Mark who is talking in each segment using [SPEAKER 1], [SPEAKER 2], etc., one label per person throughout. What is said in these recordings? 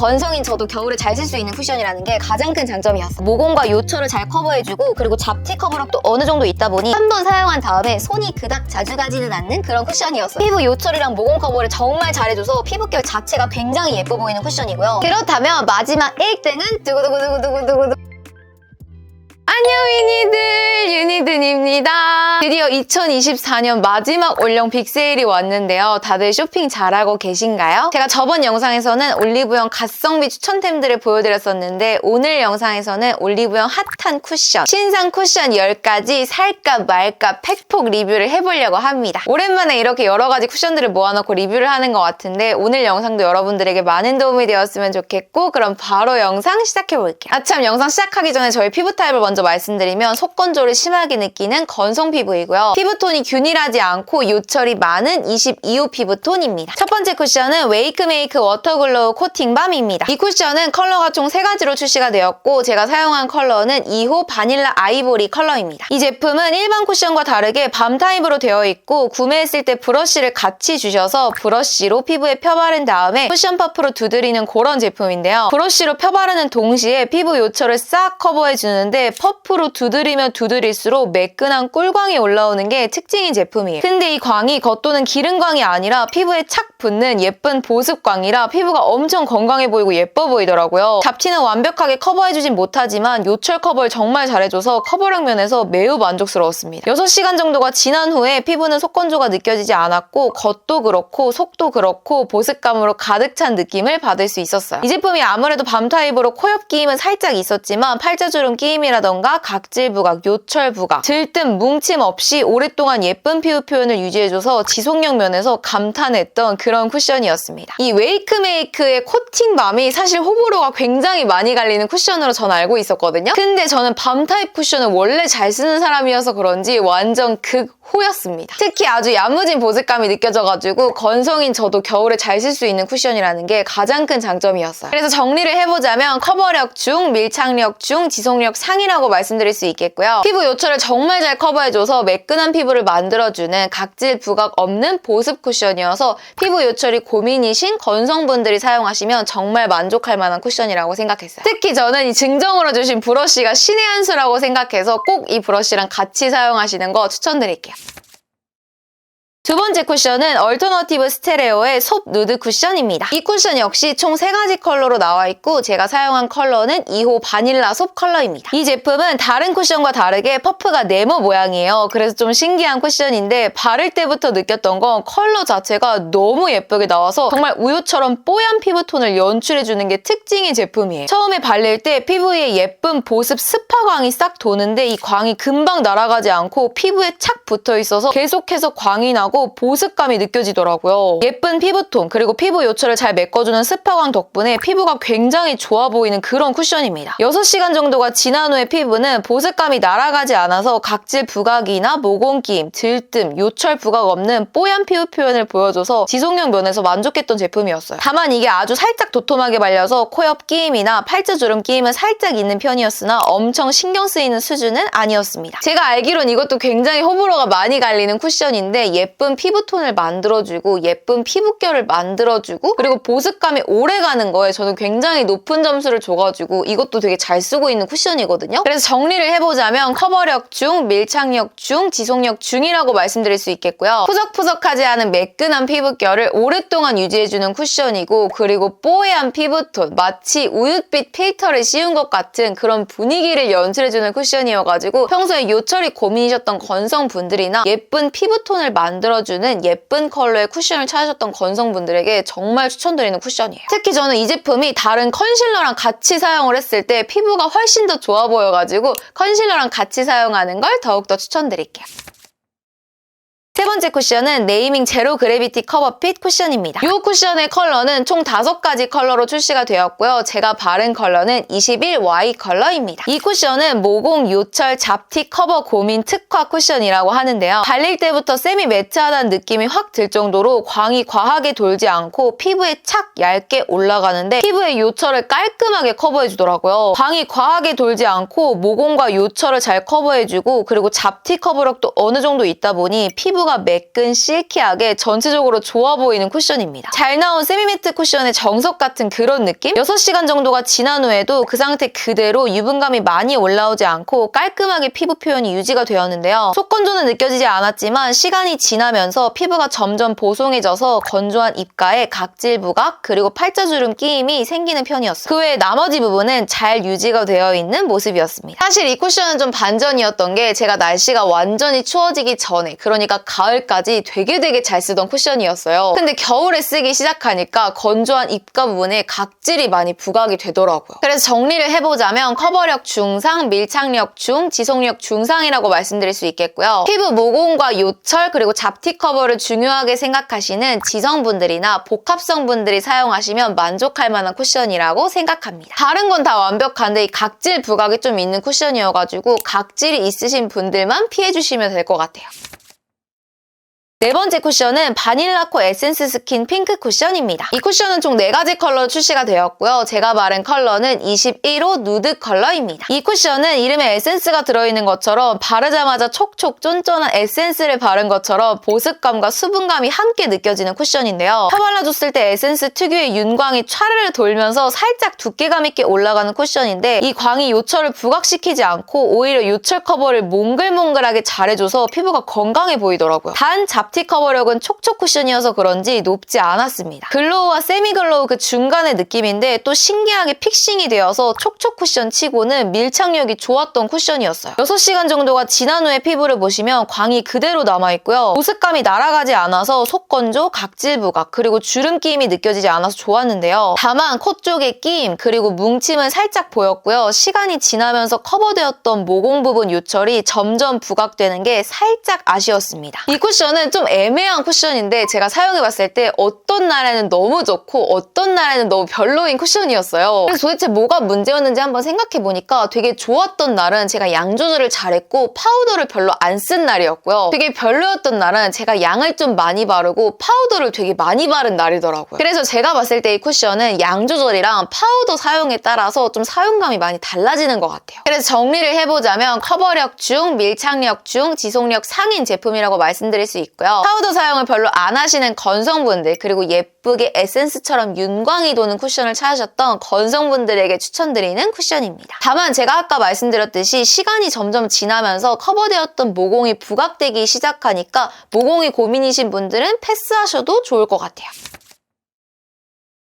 [SPEAKER 1] 건성인 저도 겨울에 잘 쓸 수 있는 쿠션이라는 게 가장 큰 장점이었어요. 모공과 요철을 잘 커버해주고 그리고 잡티 커버력도 어느 정도 있다 보니 한 번 사용한 다음에 손이 그닥 자주 가지는 않는 그런 쿠션이었어요. 피부 요철이랑 모공 커버를 정말 잘해줘서 피부결 자체가 굉장히 예뻐 보이는 쿠션이고요. 그렇다면 마지막 1등은 두구두구두구두구두구 안녕 유니들, 유니든입니다. 드디어 2024년 마지막 올영 빅세일이 왔는데요. 다들 쇼핑 잘하고 계신가요? 제가 저번 영상에서는 올리브영 갓성비 추천템들을 보여드렸었는데 오늘 영상에서는 올리브영 핫한 쿠션, 신상 쿠션 10가지 살까 말까 팩폭 리뷰를 해보려고 합니다. 오랜만에 이렇게 여러 가지 쿠션들을 모아놓고 리뷰를 하는 것 같은데 오늘 영상도 여러분들에게 많은 도움이 되었으면 좋겠고 그럼 바로 영상 시작해볼게요. 아참 영상 시작하기 전에 저희 피부 타입을 먼저 말씀드리면 속건조를 심하게 느끼는 건성 피부이고요. 피부톤이 균일하지 않고 요철이 많은 22호 피부톤입니다. 첫 번째 쿠션은 웨이크메이크 워터글로우 코팅밤입니다. 이 쿠션은 컬러가 총 3가지로 출시가 되었고 제가 사용한 컬러는 2호 바닐라 아이보리 컬러입니다. 이 제품은 일반 쿠션과 다르게 밤 타입으로 되어 있고 구매했을 때 브러쉬를 같이 주셔서 브러쉬로 피부에 펴바른 다음에 쿠션 퍼프로 두드리는 그런 제품인데요. 브러쉬로 펴바르는 동시에 피부 요철을 싹 커버해주는데 퍼프로 두드리면 두드릴수록 매끈한 꿀광이 올라오는 게 특징인 제품이에요. 근데 이 광이 겉도는 기름광이 아니라 피부에 착 붙는 예쁜 보습광이라 피부가 엄청 건강해 보이고 예뻐 보이더라고요. 잡티는 완벽하게 커버해주진 못하지만 요철 커버를 정말 잘해줘서 커버력 면에서 매우 만족스러웠습니다. 6시간 정도가 지난 후에 피부는 속건조가 느껴지지 않았고 겉도 그렇고 속도 그렇고 보습감으로 가득 찬 느낌을 받을 수 있었어요. 이 제품이 아무래도 밤 타입으로 코옆 끼임은 살짝 있었지만 팔자주름 끼임이라던가 각질 부각, 요철 부각, 들뜸, 뭉침 없이 오랫동안 예쁜 피부 표현을 유지해줘서 지속력 면에서 감탄했던 그런 쿠션이었습니다. 이 웨이크메이크의 코팅밤이 사실 호불호가 굉장히 많이 갈리는 쿠션으로 전 알고 있었거든요. 근데 저는 밤 타입 쿠션을 원래 잘 쓰는 사람이어서 그런지 완전 극호였습니다. 특히 아주 야무진 보습감이 느껴져가지고 건성인 저도 겨울에 잘 쓸 수 있는 쿠션이라는 게 가장 큰 장점이었어요. 그래서 정리를 해보자면 커버력 중, 밀착력 중, 지속력 상이라고 말씀드릴 수 있겠고요. 피부 요철을 정말 잘 커버해줘서 매끈한 피부를 만들어주는 각질 부각 없는 보습 쿠션이어서 피부 요철이 고민이신 건성분들이 사용하시면 정말 만족할 만한 쿠션이라고 생각했어요. 특히 저는 이 증정으로 주신 브러쉬가 신의 한 수라고 생각해서 꼭 이 브러쉬랑 같이 사용하시는 거 추천드릴게요. 두 번째 쿠션은 얼터너티브 스테레오의 솝 누드 쿠션입니다. 이 쿠션 역시 총 3가지 컬러로 나와 있고 제가 사용한 컬러는 2호 바닐라 솝 컬러입니다. 이 제품은 다른 쿠션과 다르게 퍼프가 네모 모양이에요. 그래서 좀 신기한 쿠션인데 바를 때부터 느꼈던 건 컬러 자체가 너무 예쁘게 나와서 정말 우유처럼 뽀얀 피부톤을 연출해주는 게 특징인 제품이에요. 처음에 발릴 때 피부 위에 예쁜 보습 스파광이 싹 도는데 이 광이 금방 날아가지 않고 피부에 착 붙어 있어서 계속해서 광이 나고 보습감이 느껴지더라고요. 예쁜 피부톤 그리고 피부 요철을 잘 메꿔주는 스파광 덕분에 피부가 굉장히 좋아 보이는 그런 쿠션입니다. 6시간 정도가 지난 후에 피부는 보습감이 날아가지 않아서 각질 부각이나 모공 끼임, 들뜸, 요철 부각 없는 뽀얀 피부 표현을 보여줘서 지속력 면에서 만족했던 제품이었어요. 다만 이게 아주 살짝 도톰하게 발려서 코옆 끼임이나 팔자주름 끼임은 살짝 있는 편이었으나 엄청 신경 쓰이는 수준은 아니었습니다. 제가 알기론 이것도 굉장히 호불호가 많이 갈리는 쿠션인데 예쁜 피부톤을 만들어주고 예쁜 피부결을 만들어주고 그리고 보습감이 오래가는 거에 저는 굉장히 높은 점수를 줘가지고 이것도 되게 잘 쓰고 있는 쿠션이거든요. 그래서 정리를 해보자면 커버력 중, 밀착력 중, 지속력 중이라고 말씀드릴 수 있겠고요. 푸석푸석하지 않은 매끈한 피부결을 오랫동안 유지해주는 쿠션이고 그리고 뽀얀 피부톤, 마치 우윳빛 필터를 씌운 것 같은 그런 분위기를 연출해주는 쿠션이어가지고 평소에 요철이 고민이셨던 건성분들이나 예쁜 피부톤을 만들어주는 예쁜 컬러의 쿠션을 찾으셨던 건성분들에게 정말 추천드리는 쿠션이에요. 특히 저는 이 제품이 다른 컨실러랑 같이 사용을 했을 때 피부가 훨씬 더 좋아 보여가지고 컨실러랑 같이 사용하는 걸 더욱더 추천드릴게요. 세 번째 쿠션은 네이밍 제로 그래비티 커버핏 쿠션입니다. 이 쿠션의 컬러는 총 5가지 컬러로 출시가 되었고요. 제가 바른 컬러는 21Y 컬러입니다. 이 쿠션은 모공, 요철, 잡티 커버 고민 특화 쿠션이라고 하는데요. 발릴 때부터 세미 매트하다는 느낌이 확 들 정도로 광이 과하게 돌지 않고 피부에 착 얇게 올라가는데 피부의 요철을 깔끔하게 커버해주더라고요. 광이 과하게 돌지 않고 모공과 요철을 잘 커버해주고 그리고 잡티 커버력도 어느 정도 있다 보니 피부가 피부가 매끈 실키하게 전체적으로 좋아 보이는 쿠션입니다. 잘 나온 세미매트 쿠션의 정석 같은 그런 느낌? 6시간 정도가 지난 후에도 그 상태 그대로 유분감이 많이 올라오지 않고 깔끔하게 피부 표현이 유지가 되었는데요. 속건조는 느껴지지 않았지만 시간이 지나면서 피부가 점점 보송해져서 건조한 입가에 각질 부각 그리고 팔자주름 끼임이 생기는 편이었어요. 그 외에 나머지 부분은 잘 유지가 되어 있는 모습이었습니다. 사실 이 쿠션은 좀 반전이었던 게 제가 날씨가 완전히 추워지기 전에 그러니까 가을까지 되게 잘 쓰던 쿠션이었어요. 근데 겨울에 쓰기 시작하니까 건조한 입가 부분에 각질이 많이 부각이 되더라고요. 그래서 정리를 해보자면 커버력 중상, 밀착력 중, 지속력 중상이라고 말씀드릴 수 있겠고요. 피부 모공과 요철 그리고 잡티 커버를 중요하게 생각하시는 지성분들이나 복합성분들이 사용하시면 만족할 만한 쿠션이라고 생각합니다. 다른 건 다 완벽한데 이 각질 부각이 좀 있는 쿠션이어가지고 각질이 있으신 분들만 피해주시면 될 것 같아요. 네 번째 쿠션은 바닐라코 에센스 스킨 핑크 쿠션입니다. 이 쿠션은 총 4가지 컬러로 출시가 되었고요. 제가 바른 컬러는 21호 누드 컬러입니다. 이 쿠션은 이름에 에센스가 들어있는 것처럼 바르자마자 촉촉 쫀쫀한 에센스를 바른 것처럼 보습감과 수분감이 함께 느껴지는 쿠션인데요. 펴발라줬을 때 에센스 특유의 윤광이 촤르르 돌면서 살짝 두께감 있게 올라가는 쿠션인데 이 광이 요철을 부각시키지 않고 오히려 요철 커버를 몽글몽글하게 잘해줘서 피부가 건강해 보이더라고요. 단 잡티 커버력은 촉촉 쿠션이어서 그런지 높지 않았습니다. 글로우와 세미 글로우 그 중간의 느낌인데 또 신기하게 픽싱이 되어서 촉촉 쿠션 치고는 밀착력이 좋았던 쿠션이었어요. 6시간 정도가 지난 후에 피부를 보시면 광이 그대로 남아있고요. 보습감이 날아가지 않아서 속건조, 각질 부각, 그리고 주름 끼임이 느껴지지 않아서 좋았는데요. 다만 코 쪽의 끼임, 그리고 뭉침은 살짝 보였고요. 시간이 지나면서 커버되었던 모공 부분 요철이 점점 부각되는 게 살짝 아쉬웠습니다. 이 쿠션은 좀 애매한 쿠션인데 제가 사용해봤을 때 어떤 날에는 너무 좋고 어떤 날에는 너무 별로인 쿠션이었어요. 그래서 도대체 뭐가 문제였는지 한번 생각해보니까 되게 좋았던 날은 제가 양 조절을 잘했고 파우더를 별로 안 쓴 날이었고요. 되게 별로였던 날은 제가 양을 좀 많이 바르고 파우더를 되게 많이 바른 날이더라고요. 그래서 제가 봤을 때 이 쿠션은 양 조절이랑 파우더 사용에 따라서 좀 사용감이 많이 달라지는 것 같아요. 그래서 정리를 해보자면 커버력 중, 밀착력 중, 지속력 상인 제품이라고 말씀드릴 수 있고요. 파우더 사용을 별로 안 하시는 건성분들 그리고 예쁘게 에센스처럼 윤광이 도는 쿠션을 찾으셨던 건성분들에게 추천드리는 쿠션입니다. 다만 제가 아까 말씀드렸듯이 시간이 점점 지나면서 커버되었던 모공이 부각되기 시작하니까 모공이 고민이신 분들은 패스하셔도 좋을 것 같아요.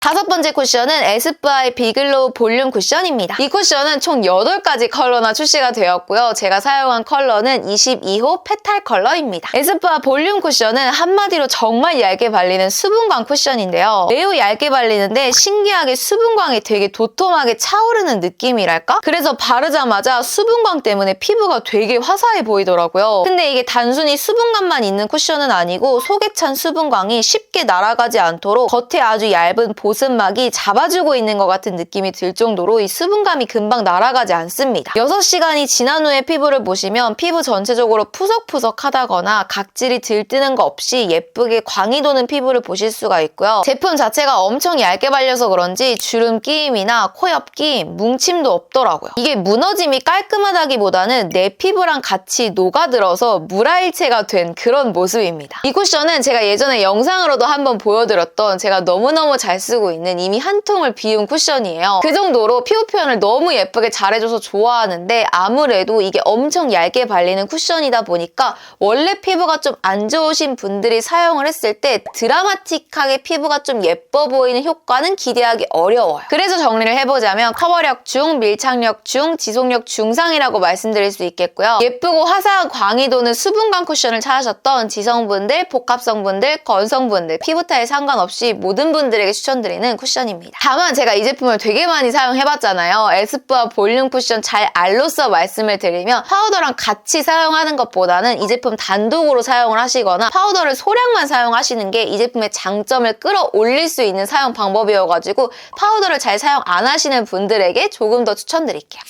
[SPEAKER 1] 5번째 쿠션은 에스쁘아의 비글로우 볼륨 쿠션입니다. 이 쿠션은 총 8가지 컬러나 출시가 되었고요. 제가 사용한 컬러는 22호 페탈 컬러입니다. 에스쁘아 볼륨 쿠션은 한마디로 정말 얇게 발리는 수분광 쿠션인데요. 매우 얇게 발리는데 신기하게 수분광이 되게 도톰하게 차오르는 느낌이랄까? 그래서 바르자마자 수분광 때문에 피부가 되게 화사해 보이더라고요. 근데 이게 단순히 수분감만 있는 쿠션은 아니고 속에 찬 수분광이 쉽게 날아가지 않도록 겉에 아주 얇은 보습막이 잡아주고 있는 것 같은 느낌이 들 정도로 이 수분감이 금방 날아가지 않습니다. 6시간이 지난 후에 피부를 보시면 피부 전체적으로 푸석푸석하다거나 각질이 들뜨는 거 없이 예쁘게 광이 도는 피부를 보실 수가 있고요. 제품 자체가 엄청 얇게 발려서 그런지 주름 끼임이나 코옆 끼임, 뭉침도 없더라고요. 이게 무너짐이 깔끔하다기보다는 내 피부랑 같이 녹아들어서 물화일체가 된 그런 모습입니다. 이 쿠션은 제가 예전에 영상으로도 한번 보여드렸던 제가 너무너무 잘 쓰고 있는 이미 한 통을 비운 쿠션이에요. 그 정도로 피부 표현을 너무 예쁘게 잘해줘서 좋아하는데 아무래도 이게 엄청 얇게 발리는 쿠션이다 보니까 원래 피부가 좀 안 좋으신 분들이 사용을 했을 때 드라마틱하게 피부가 좀 예뻐 보이는 효과는 기대하기 어려워요. 그래서 정리를 해보자면 커버력 중, 밀착력 중, 지속력 중상이라고 말씀드릴 수 있겠고요. 예쁘고 화사한 광이 도는 수분광 쿠션을 찾으셨던 지성분들, 복합성분들, 건성분들, 피부 타입 상관없이 모든 분들에게 추천드리는 쿠션입니다. 다만 제가 이 제품을 되게 많이 사용해봤잖아요. 에스쁘아 볼륨 쿠션 잘 알로서 말씀을 드리면 파우더랑 같이 사용하는 것보다는 이 제품 단독으로 사용을 하시거나 파우더를 소량만 사용하시는 게 이 제품의 장점을 끌어올릴 수 있는 사용 방법이어가지고 파우더를 잘 사용 안 하시는 분들에게 조금 더 추천드릴게요.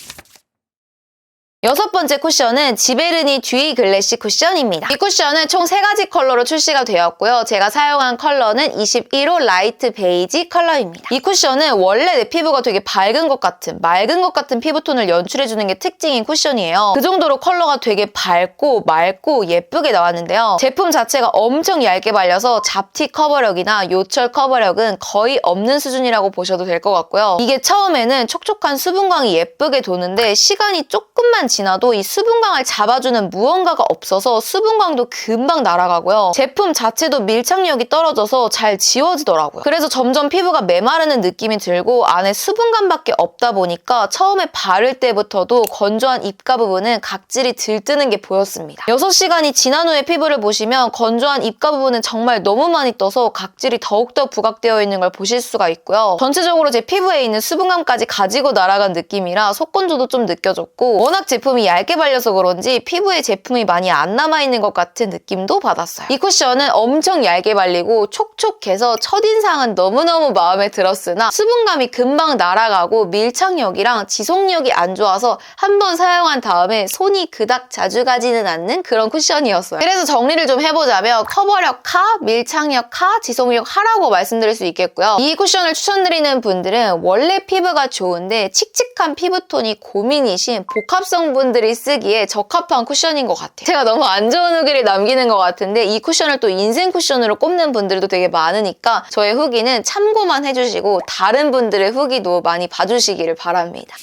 [SPEAKER 1] 여섯 번째 쿠션은 지베르니 듀이 글래시 쿠션입니다. 이 쿠션은 총 3가지 컬러로 출시가 되었고요. 제가 사용한 컬러는 21호 라이트 베이지 컬러입니다. 이 쿠션은 원래 내 피부가 되게 밝은 것 같은, 맑은 것 같은 피부톤을 연출해주는 게 특징인 쿠션이에요. 그 정도로 컬러가 되게 밝고 맑고 예쁘게 나왔는데요. 제품 자체가 엄청 얇게 발려서 잡티 커버력이나 요철 커버력은 거의 없는 수준이라고 보셔도 될 것 같고요. 이게 처음에는 촉촉한 수분광이 예쁘게 도는데 시간이 조금만 지나도 이 수분광을 잡아주는 무언가가 없어서 수분광도 금방 날아가고요. 제품 자체도 밀착력이 떨어져서 잘 지워지더라고요. 그래서 점점 피부가 메마르는 느낌이 들고 안에 수분감밖에 없다 보니까 처음에 바를 때부터도 건조한 입가 부분은 각질이 들뜨는 게 보였습니다. 6시간이 지난 후에 피부를 보시면 건조한 입가 부분은 정말 너무 많이 떠서 각질이 더욱더 부각되어 있는 걸 보실 수가 있고요. 전체적으로 제 피부에 있는 수분감까지 가지고 날아간 느낌이라 속건조도 좀 느껴졌고 워낙 제품이 얇게 발려서 그런지 피부에 제품이 많이 안 남아있는 것 같은 느낌도 받았어요. 이 쿠션은 엄청 얇게 발리고 촉촉해서 첫인상은 너무너무 마음에 들었으나 수분감이 금방 날아가고 밀착력이랑 지속력이 안 좋아서 한번 사용한 다음에 손이 그닥 자주 가지는 않는 그런 쿠션이었어요. 그래서 정리를 좀 해보자면 커버력 하, 밀착력 하, 지속력 하라고 말씀드릴 수 있겠고요. 이 쿠션을 추천드리는 분들은 원래 피부가 좋은데 칙칙한 피부톤이 고민이신 복합성 분들이 쓰기에 적합한 쿠션인 것 같아요. 제가 너무 안 좋은 후기를 남기는 것 같은데 이 쿠션을 또 인생 쿠션으로 꼽는 분들도 되게 많으니까 저의 후기는 참고만 해주시고 다른 분들의 후기도 많이 봐주시기를 바랍니다.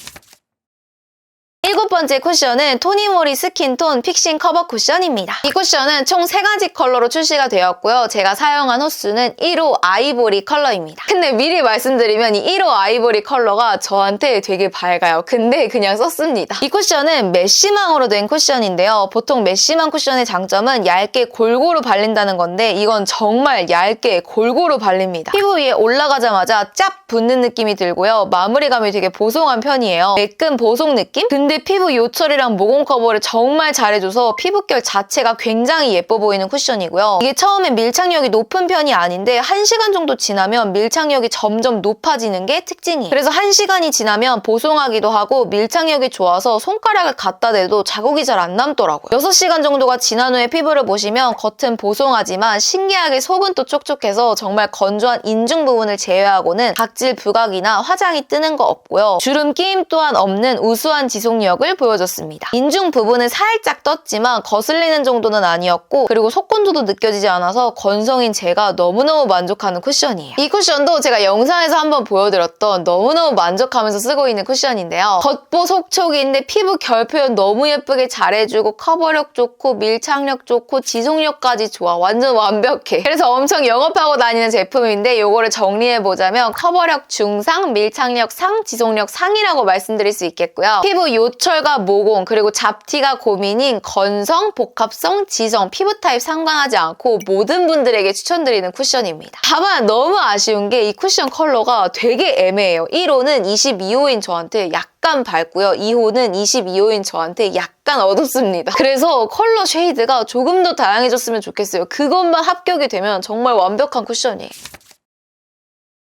[SPEAKER 1] 7번째 쿠션은 토니모리 스킨톤 픽싱 커버 쿠션입니다. 이 쿠션은 총 3가지 컬러로 출시가 되었고요. 제가 사용한 호수는 1호 아이보리 컬러입니다. 근데 미리 말씀드리면 이 1호 아이보리 컬러가 저한테 되게 밝아요. 근데 그냥 썼습니다. 이 쿠션은 메쉬망으로 된 쿠션인데요. 보통 메쉬망 쿠션의 장점은 얇게 골고루 발린다는 건데 이건 정말 얇게 골고루 발립니다. 피부 위에 올라가자마자 짭 붙는 느낌이 들고요. 마무리감이 되게 보송한 편이에요. 매끈 보송 느낌? 근데 피부 요철이랑 모공 커버를 정말 잘해줘서 피부결 자체가 굉장히 예뻐 보이는 쿠션이고요. 이게 처음에 밀착력이 높은 편이 아닌데 1시간 정도 지나면 밀착력이 점점 높아지는 게 특징이에요. 그래서 1시간이 지나면 보송하기도 하고 밀착력이 좋아서 손가락을 갖다 대도 자국이 잘 안 남더라고요. 6시간 정도가 지난 후에 피부를 보시면 겉은 보송하지만 신기하게 속은 또 촉촉해서 정말 건조한 인중 부분을 제외하고는 각질 부각이나 화장이 뜨는 거 없고요. 주름 끼임 또한 없는 우수한 지속력을 보여줬습니다. 인중 부분은 살짝 떴지만 거슬리는 정도는 아니었고 그리고 속건조도 느껴지지 않아서 건성인 제가 너무너무 만족하는 쿠션이에요. 이 쿠션도 제가 영상에서 한번 보여드렸던 너무너무 만족하면서 쓰고 있는 쿠션인데요. 겉보 속촉인데 피부 결 표현 너무 예쁘게 잘해주고 커버력 좋고 밀착력 좋고 지속력까지 좋아. 완전 완벽해. 그래서 엄청 영업하고 다니는 제품인데 이거를 정리해보자면 커버력 중상, 밀착력 상, 지속력 상이라고 말씀드릴 수 있겠고요. 피부 요철과 모공 그리고 잡티가 고민인 건성, 복합성, 지성, 피부 타입 상관하지 않고 모든 분들에게 추천드리는 쿠션입니다. 다만 너무 아쉬운 게 이 쿠션 컬러가 되게 애매해요. 1호는 22호인 저한테 약간 밝고요. 2호는 22호인 저한테 약간 어둡습니다. 그래서 컬러 쉐이드가 조금 더 다양해졌으면 좋겠어요. 그것만 합격이 되면 정말 완벽한 쿠션이에요.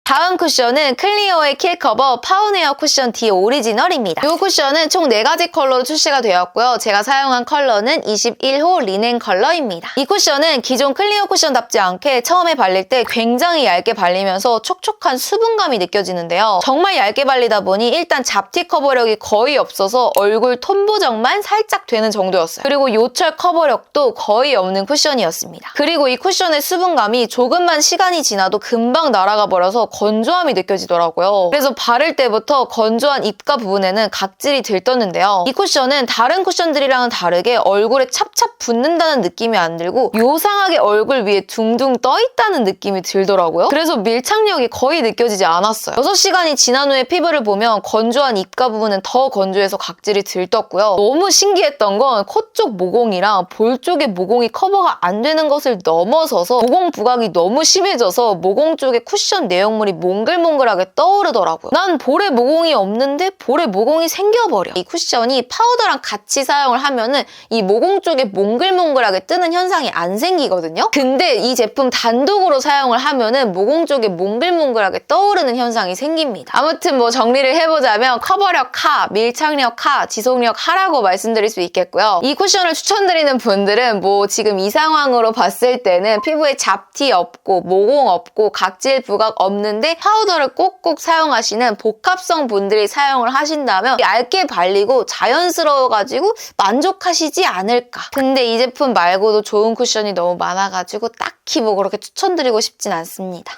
[SPEAKER 1] 다음 쿠션은 클리오의 킬커버 파운웨어 쿠션 D 오리지널입니다. 이 쿠션은 총 4가지 컬러로 출시가 되었고요. 제가 사용한 컬러는 21호 리넨 컬러입니다. 이 쿠션은 기존 클리오 쿠션답지 않게 처음에 발릴 때 굉장히 얇게 발리면서 촉촉한 수분감이 느껴지는데요. 정말 얇게 발리다 보니 일단 잡티 커버력이 거의 없어서 얼굴 톤 보정만 살짝 되는 정도였어요. 그리고 요철 커버력도 거의 없는 쿠션이었습니다. 그리고 이 쿠션의 수분감이 조금만 시간이 지나도 금방 날아가 버려서 건조함이 느껴지더라고요. 그래서 바를 때부터 건조한 입가 부분에는 각질이 들떴는데요. 이 쿠션은 다른 쿠션들이랑은 다르게 얼굴에 찹찹 붙는다는 느낌이 안 들고 요상하게 얼굴 위에 둥둥 떠있다는 느낌이 들더라고요. 그래서 밀착력이 거의 느껴지지 않았어요. 6시간이 지난 후에 피부를 보면 건조한 입가 부분은 더 건조해서 각질이 들떴고요. 너무 신기했던 건 코 쪽 모공이랑 볼 쪽의 모공이 커버가 안 되는 것을 넘어서서 모공 부각이 너무 심해져서 모공 쪽에 쿠션 내용물이 내용물이 몽글몽글하게 떠오르더라고요. 난 볼에 모공이 없는데 볼에 모공이 생겨버려. 이 쿠션이 파우더랑 같이 사용을 하면은 이 모공 쪽에 몽글몽글하게 뜨는 현상이 안 생기거든요. 근데 이 제품 단독으로 사용을 하면은 모공 쪽에 몽글몽글하게 떠오르는 현상이 생깁니다. 아무튼 뭐 정리를 해보자면 커버력 하, 밀착력 하, 지속력 하라고 말씀드릴 수 있겠고요. 이 쿠션을 추천드리는 분들은 뭐 지금 이 상황으로 봤을 때는 피부에 잡티 없고 모공 없고 각질 부각 없는데 파우더를 꼭꼭 사용하시는 복합성 분들이 사용을 하신다면 얇게 발리고 자연스러워가지고 만족하시지 않을까. 근데 이 제품 말고도 좋은 쿠션이 너무 많아가지고 딱히 뭐 그렇게 추천드리고 싶진 않습니다.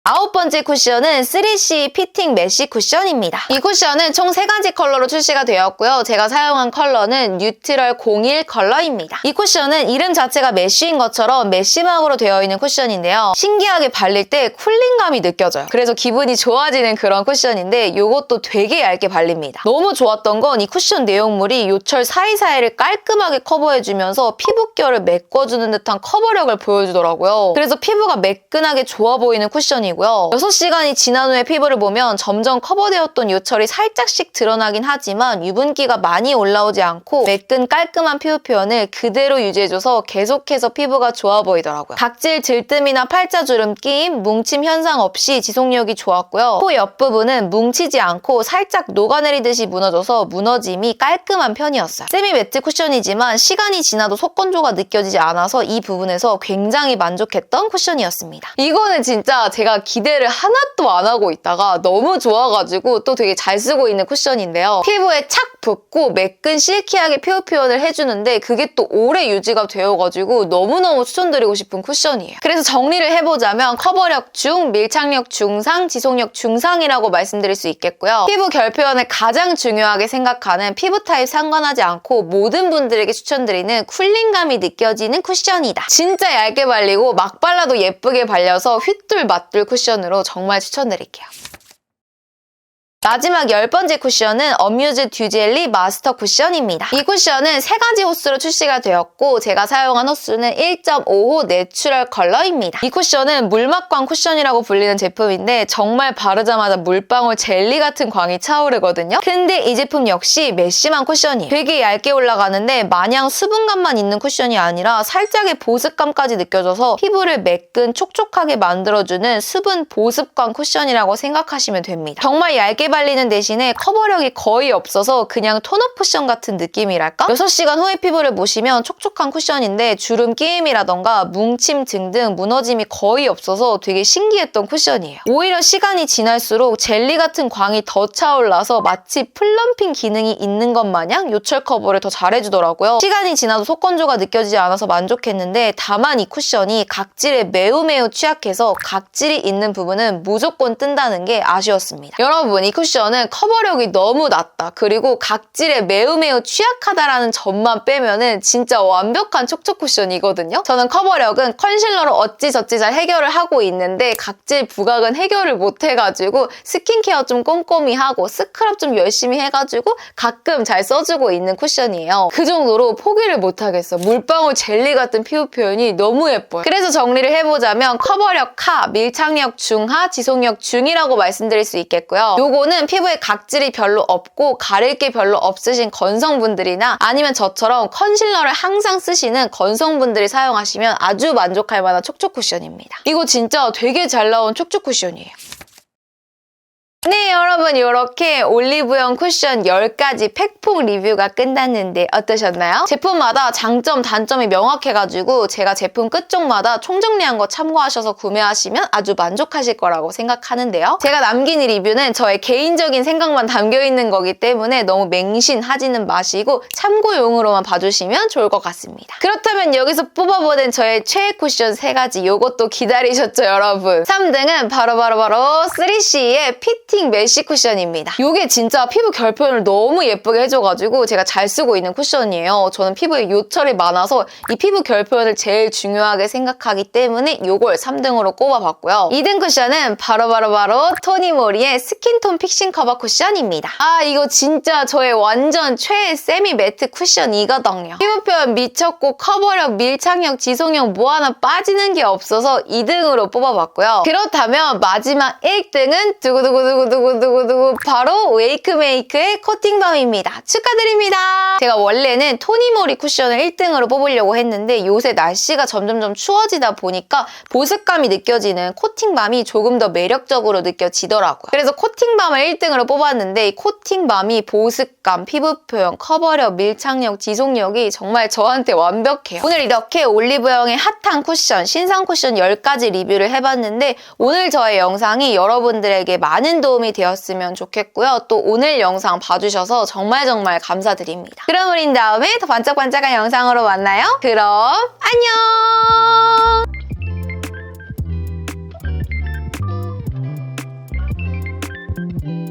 [SPEAKER 1] 9번째 쿠션은 3C 피팅 메쉬 쿠션입니다. 이 쿠션은 총 3가지 컬러로 출시가 되었고요. 제가 사용한 컬러는 뉴트럴 01 컬러입니다. 이 쿠션은 이름 자체가 메쉬인 것처럼 메쉬막으로 되어 있는 쿠션인데요. 신기하게 발릴 때 쿨링감이 느껴져요. 그래서 기분이 좋아지는 그런 쿠션인데 이것도 되게 얇게 발립니다. 너무 좋았던 건 이 쿠션 내용물이 요철 사이사이를 깔끔하게 커버해주면서 피부결을 메꿔주는 듯한 커버력을 보여주더라고요. 그래서 피부가 매끈하게 좋아 보이는 쿠션이고 6시간이 지난 후에 피부를 보면 점점 커버되었던 요철이 살짝씩 드러나긴 하지만 유분기가 많이 올라오지 않고 매끈 깔끔한 피부 표현을 그대로 유지해줘서 계속해서 피부가 좋아 보이더라고요. 각질 들뜸이나 팔자주름 끼임, 뭉침 현상 없이 지속력이 좋았고요. 코 옆부분은 뭉치지 않고 살짝 녹아내리듯이 무너져서 무너짐이 깔끔한 편이었어요. 세미 매트 쿠션이지만 시간이 지나도 속건조가 느껴지지 않아서 이 부분에서 굉장히 만족했던 쿠션이었습니다. 이거는 진짜 제가 기대를 하나도 안 하고 있다가 너무 좋아가지고 또 되게 잘 쓰고 있는 쿠션인데요. 피부에 착 붙고 매끈 실키하게 피부 표현을 해주는데 그게 또 오래 유지가 되어가지고 너무너무 추천드리고 싶은 쿠션이에요. 그래서 정리를 해보자면 커버력 중, 밀착력 중상, 지속력 중상이라고 말씀드릴 수 있겠고요. 피부 결 표현을 가장 중요하게 생각하는 피부 타입 상관하지 않고 모든 분들에게 추천드리는 쿨링감이 느껴지는 쿠션이다. 진짜 얇게 발리고 막 발라도 예쁘게 발려서 휘뚤 맛뚤 쿠션으로 정말 추천드릴게요. 마지막 10번째 쿠션은 어뮤즈 듀젤리 마스터 쿠션입니다. 이 쿠션은 3가지 호수로 출시가 되었고 제가 사용한 호수는 1.5호 내추럴 컬러입니다. 이 쿠션은 물막광 쿠션이라고 불리는 제품인데 정말 바르자마자 물방울 젤리 같은 광이 차오르거든요. 근데 이 제품 역시 메쉬한 쿠션이에요. 되게 얇게 올라가는데 마냥 수분감만 있는 쿠션이 아니라 살짝의 보습감까지 느껴져서 피부를 매끈 촉촉하게 만들어주는 수분 보습광 쿠션이라고 생각하시면 됩니다. 정말 얇게 발리는 대신에 커버력이 거의 없어서 그냥 톤업 쿠션 같은 느낌이랄까? 6시간 후에 피부를 보시면 촉촉한 쿠션인데 주름 끼임이라던가 뭉침 등등 무너짐이 거의 없어서 되게 신기했던 쿠션이에요. 오히려 시간이 지날수록 젤리 같은 광이 더 차올라서 마치 플럼핑 기능이 있는 것 마냥 요철 커버를 더 잘해주더라고요. 시간이 지나도 속건조가 느껴지지 않아서 만족했는데 다만 이 쿠션이 각질에 매우 취약해서 각질이 있는 부분은 무조건 뜬다는 게 아쉬웠습니다. 여러분 이 쿠션은 커버력이 너무 낮다. 그리고 각질에 매우 취약하다라는 점만 빼면은 진짜 완벽한 촉촉 쿠션이거든요. 저는 커버력은 컨실러로 어찌저찌 잘 해결을 하고 있는데 각질 부각은 해결을 못 해가지고 스킨케어 좀 꼼꼼히 하고 스크럽 좀 열심히 해가지고 가끔 잘 써주고 있는 쿠션이에요. 그 정도로 포기를 못 하겠어. 물방울 젤리 같은 피부 표현이 너무 예뻐요. 그래서 정리를 해보자면 커버력 하, 밀착력 중하, 지속력 중이라고 말씀드릴 수 있겠고요. 요거는 피부에 각질이 별로 없고 가릴 게 별로 없으신 건성분들이나 아니면 저처럼 컨실러를 항상 쓰시는 건성분들이 사용하시면 아주 만족할 만한 촉촉 쿠션입니다. 이거 진짜 되게 잘 나온 촉촉 쿠션이에요. 네, 여러분 이렇게 올리브영 쿠션 10가지 팩폭 리뷰가 끝났는데 어떠셨나요? 제품마다 장점, 단점이 명확해가지고 제가 제품 끝쪽마다 총정리한 거 참고하셔서 구매하시면 아주 만족하실 거라고 생각하는데요. 제가 남긴 이 리뷰는 저의 개인적인 생각만 담겨있는 거기 때문에 너무 맹신하지는 마시고 참고용으로만 봐주시면 좋을 것 같습니다. 그렇다면 여기서 뽑아보는 저의 최애 쿠션 3가지 요것도 기다리셨죠, 여러분? 3등은 바로 3C의 피팅 메쉬 쿠션입니다. 이게 진짜 피부 결편을 너무 예쁘게 해줘가지고 제가 잘 쓰고 있는 쿠션이에요. 저는 피부에 요철이 많아서 이 피부 결편을 제일 중요하게 생각하기 때문에 이걸 3등으로 꼽아봤고요. 2등 쿠션은 바로 토니모리의 스킨톤 픽싱 커버 쿠션입니다. 아, 이거 진짜 저의 완전 최애 세미 매트 쿠션 이거든요. 피부 표현 미쳤고 커버력, 밀착력, 지속력 뭐 하나 빠지는 게 없어서 2등으로 뽑아봤고요. 그렇다면 마지막 1등은 두구두구두구두구두구 바로 웨이크메이크의 코팅밤입니다. 축하드립니다. 제가 원래는 토니모리 쿠션을 1등으로 뽑으려고 했는데 요새 날씨가 점점점 추워지다 보니까 보습감이 느껴지는 코팅밤이 조금 더 매력적으로 느껴지더라고요. 그래서 코팅밤을 1등으로 뽑았는데 이 코팅밤이 보습감, 피부 표현, 커버력, 밀착력, 지속력이 정말 저한테 완벽해요. 오늘 이렇게 올리브영의 핫한 쿠션, 신상 쿠션 10가지 리뷰를 해봤는데 오늘 저의 영상이 여러분들에게 많은 도움이 되었으면 좋겠고요. 또 오늘 영상 봐주셔서 정말 감사드립니다. 그럼 우린 다음에 더 반짝반짝한 영상으로 만나요. 그럼 안녕!